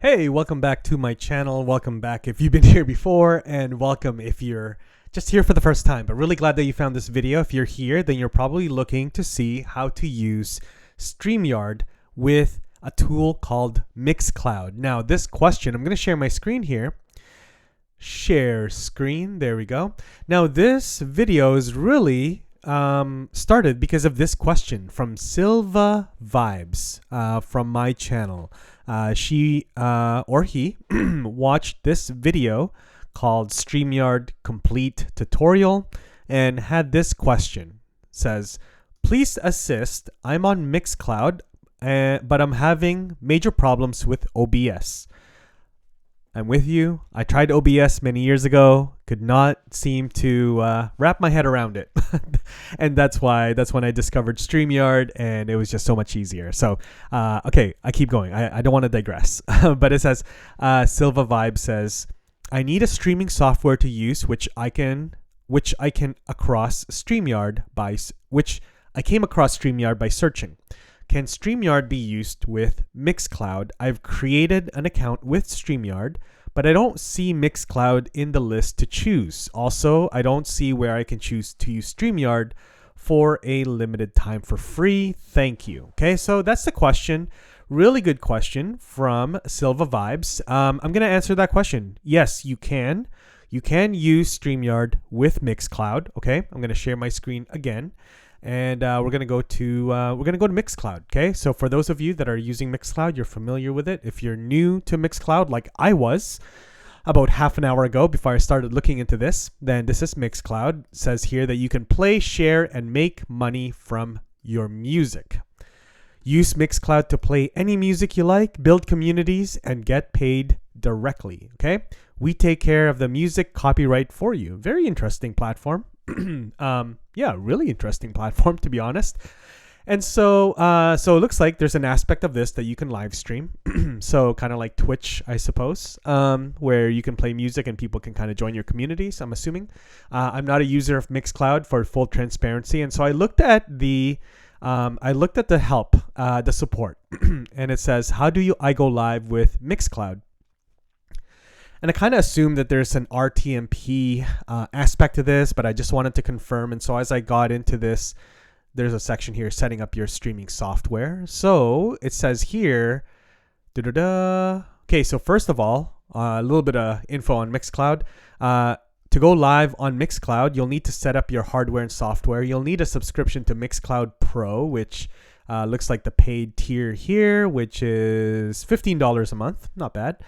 Hey, welcome back to my channel. Welcome back if you've been here before, and welcome if you're just here for the first time. But really glad that you found this video. If you're here, then you're probably looking to see how to use Streamyard with a tool called MixCloud. Now, this question, I'm going to share my screen here. Share screen, there we go. Now, this video is really started because of this question from Silva Vibes from my channel. She or he watched this video called Streamyard Complete Tutorial and had this question. Says, please assist. I'm on MixCloud, but I'm having major problems with OBS. I'm with you. I tried OBS many years ago, could not seem to wrap my head around it. And that's when I discovered StreamYard, and it was just so much easier. So, okay, I keep going. I don't want to digress. But it says, Silva Vibe says, I need a streaming software to use, which I came across StreamYard by searching. Can StreamYard be used with MixCloud? I've created an account with StreamYard, but I don't see MixCloud in the list to choose. Also, I don't see where I can choose to use StreamYard for a limited time for free. Thank you. Okay, so that's the question. Really good question from Silva Vibes. I'm going to answer that question. Yes, you can. You can use StreamYard with MixCloud. Okay, I'm going to share my screen again. And we're gonna go to MixCloud. Okay, so for those of you that are using MixCloud, you're familiar with it. If you're new to MixCloud, like I was about half an hour ago before I started looking into this, then this is MixCloud. It says here that you can play, share, and make money from your music. Use MixCloud to play any music you like, build communities, and get paid directly. Okay, we take care of the music copyright for you. Very interesting platform. Yeah, really interesting platform, to be honest. And so it looks like there's an aspect of this that you can live stream. So kind of like Twitch, I suppose, where you can play music and people can kind of join your communities, I'm assuming. I'm not a user of MixCloud for full transparency. And so I looked at the help, the support, and it says, how do I go live with MixCloud? And I kind of assumed that there's an RTMP aspect to this, but I just wanted to confirm. And so as I got into this, there's a section here, setting up your streaming software. So it says here, okay, so first of all, a little bit of info on MixCloud. To go live on MixCloud, you'll need to set up your hardware and software. You'll need a subscription to MixCloud Pro, which looks like the paid tier here, which is $15 a month. Not bad.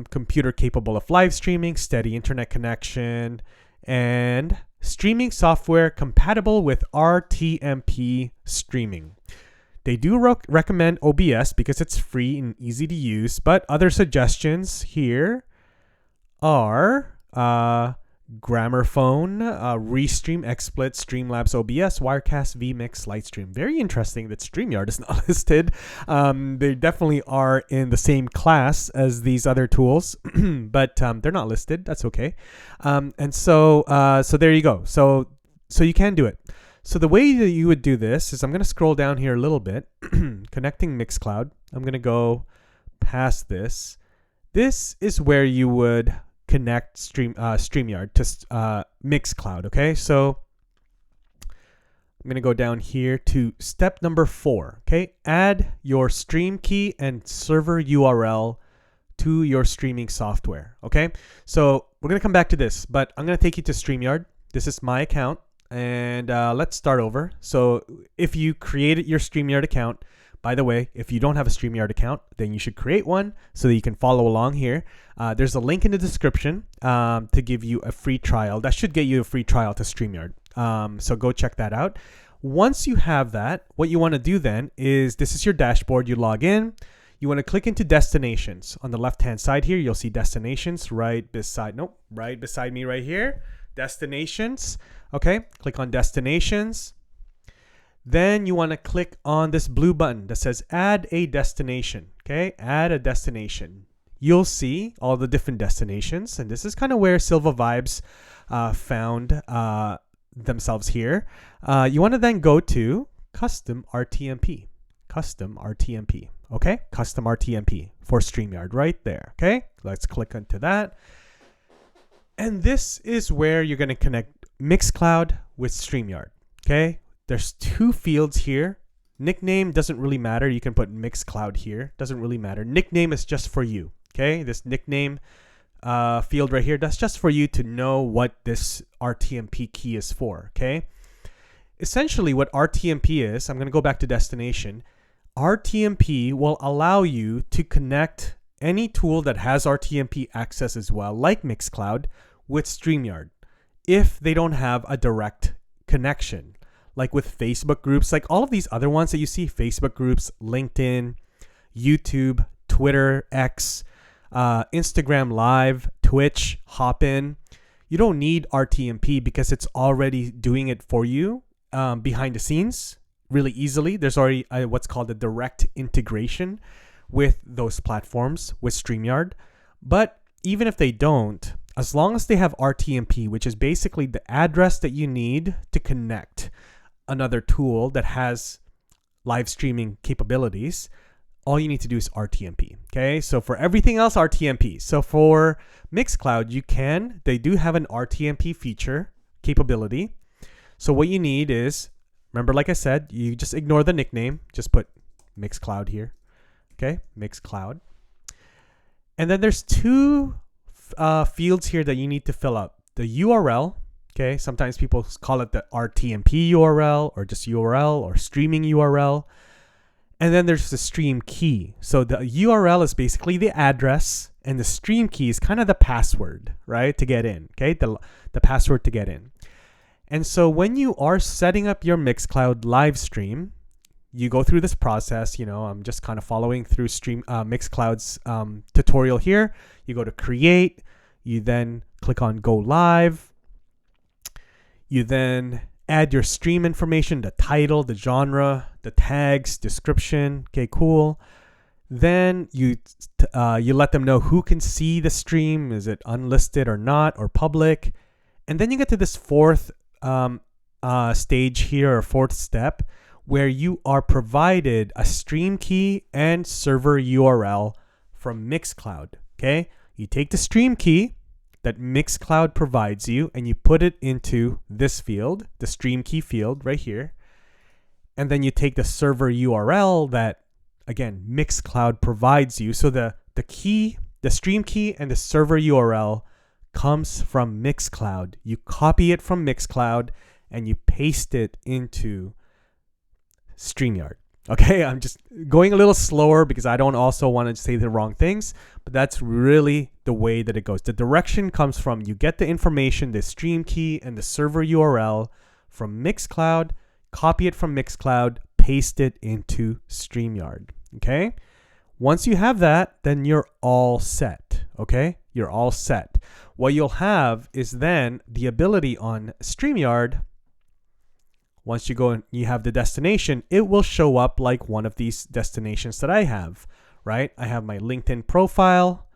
Computer capable of live streaming, steady internet connection, and streaming software compatible with RTMP streaming. They do recommend OBS because it's free and easy to use, but other suggestions here are Gramophone, Restream, XSplit, Streamlabs OBS, Wirecast, vMix, Lightstream. Very interesting that StreamYard is not listed. They definitely are in the same class as these other tools, but they're not listed. That's okay. And so there you go. So you can do it. So the way that you would do this is I'm going to scroll down here a little bit, connecting MixCloud. I'm going to go past this. This is where you would connect StreamYard to MixCloud. Okay, so I'm going to go down here to step number 4. Okay, add your stream key and server URL to your streaming software. Okay, so we're going to come back to this, but I'm going to take you to StreamYard. This is my account, and let's start over. So if you created your StreamYard account, by the way, if you don't have a StreamYard account, then you should create one so that you can follow along here. There's a link in the description to give you a free trial. That should get you a free trial to StreamYard. So go check that out. Once you have that, what you want to do then is, this is your dashboard. You log in. You want to click into destinations. On the left-hand side here, you'll see destinations right beside me right here. Destinations. Okay, click on destinations. Then you want to click on this blue button that says add a destination. Okay, add a destination. You'll see all the different destinations, and this is kind of where Silva Vibes found themselves here. You want to then go to custom RTMP. Okay, custom RTMP for StreamYard right there. Okay, let's click into that. And this is where you're going to connect MixCloud with StreamYard. Okay, there's two fields here. Nickname doesn't really matter. You can put MixCloud here. Doesn't really matter. Nickname is just for you. Okay, this nickname field right here, that's just for you to know what this RTMP key is for. Okay, essentially what RTMP is, I'm going to go back to destination. RTMP will allow you to connect any tool that has RTMP access as well, like MixCloud, with StreamYard if they don't have a direct connection. Like with Facebook groups, like all of these other ones that you see, Facebook groups, LinkedIn, YouTube, Twitter, X, Instagram Live, Twitch, Hopin. You don't need RTMP because it's already doing it for you behind the scenes really easily. There's already what's called a direct integration with those platforms, with StreamYard. But even if they don't, as long as they have RTMP, which is basically the address that you need to connect another tool that has live streaming capabilities, all you need to do is RTMP. Okay, so for everything else, RTMP. So for MixCloud, they do have an RTMP feature capability. So what you need is, remember, like I said, you just ignore the nickname, just put MixCloud here. Okay, MixCloud. And then there's two fields here that you need to fill up. The URL, okay, sometimes people call it the RTMP URL or just URL or streaming URL. And then there's the stream key. So the URL is basically the address and the stream key is kind of the password, right, to get in, okay, the password to get in. And so when you are setting up your MixCloud live stream, you go through this process. I'm just kind of following through MixCloud's tutorial here. You go to create, you then click on go live. You then add your stream information, the title, the genre, the tags, description. Okay, cool. Then you let them know who can see the stream. Is it unlisted or not, or public? And then you get to this fourth stage here, or fourth step, where you are provided a stream key and server URL from MixCloud. Okay, you take the stream key that MixCloud provides you and you put it into this field, the stream key field right here. And then you take the server URL that, again, MixCloud provides you. So the stream key and the server URL comes from MixCloud. You copy it from MixCloud and you paste it into StreamYard. Okay, I'm just going a little slower because I don't also want to say the wrong things, but that's really the way that it goes. The direction comes from, you get the information, the stream key and the server URL from MixCloud, copy it from MixCloud, paste it into StreamYard. Okay, once you have that, then you're all set. Okay, you're all set. What you'll have is then the ability on StreamYard. Once you go and you have the destination, it will show up like one of these destinations that I have, right? I have my LinkedIn profile,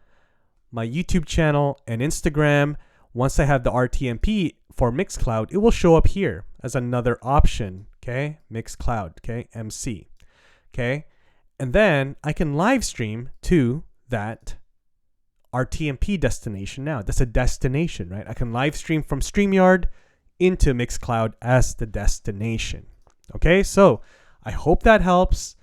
my YouTube channel, and Instagram. Once I have the RTMP for MixCloud, it will show up here as another option, okay? MixCloud, okay? MC, okay? And then I can live stream to that RTMP destination now. That's a destination, right? I can live stream from StreamYard into MixCloud as the destination. Okay, so I hope that helps.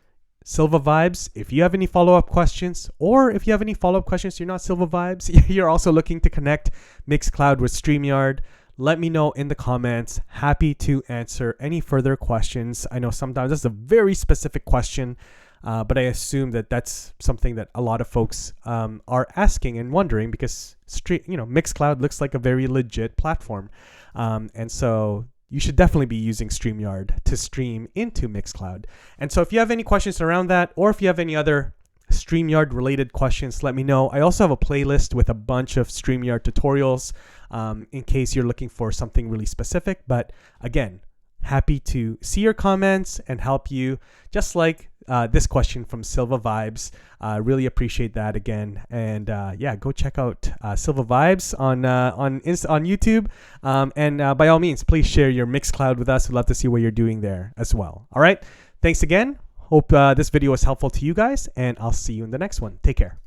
Silva Vibes, if you have any follow-up questions, or if you have any follow-up questions, you're not Silva Vibes, you're also looking to connect MixCloud with StreamYard, let me know in the comments. Happy to answer any further questions. I know sometimes that's a very specific question, but I assume that that's something that a lot of folks are asking and wondering because MixCloud looks like a very legit platform. And so you should definitely be using StreamYard to stream into MixCloud. And so if you have any questions around that, or if you have any other StreamYard related questions, let me know. I also have a playlist with a bunch of StreamYard tutorials in case you're looking for something really specific. But again, happy to see your comments and help you, just like this question from Silva Vibes. Really appreciate that again. And yeah, go check out Silva Vibes on YouTube. And by all means, please share your MixCloud with us. We'd love to see what you're doing there as well. All right. Thanks again. Hope this video was helpful to you guys, and I'll see you in the next one. Take care.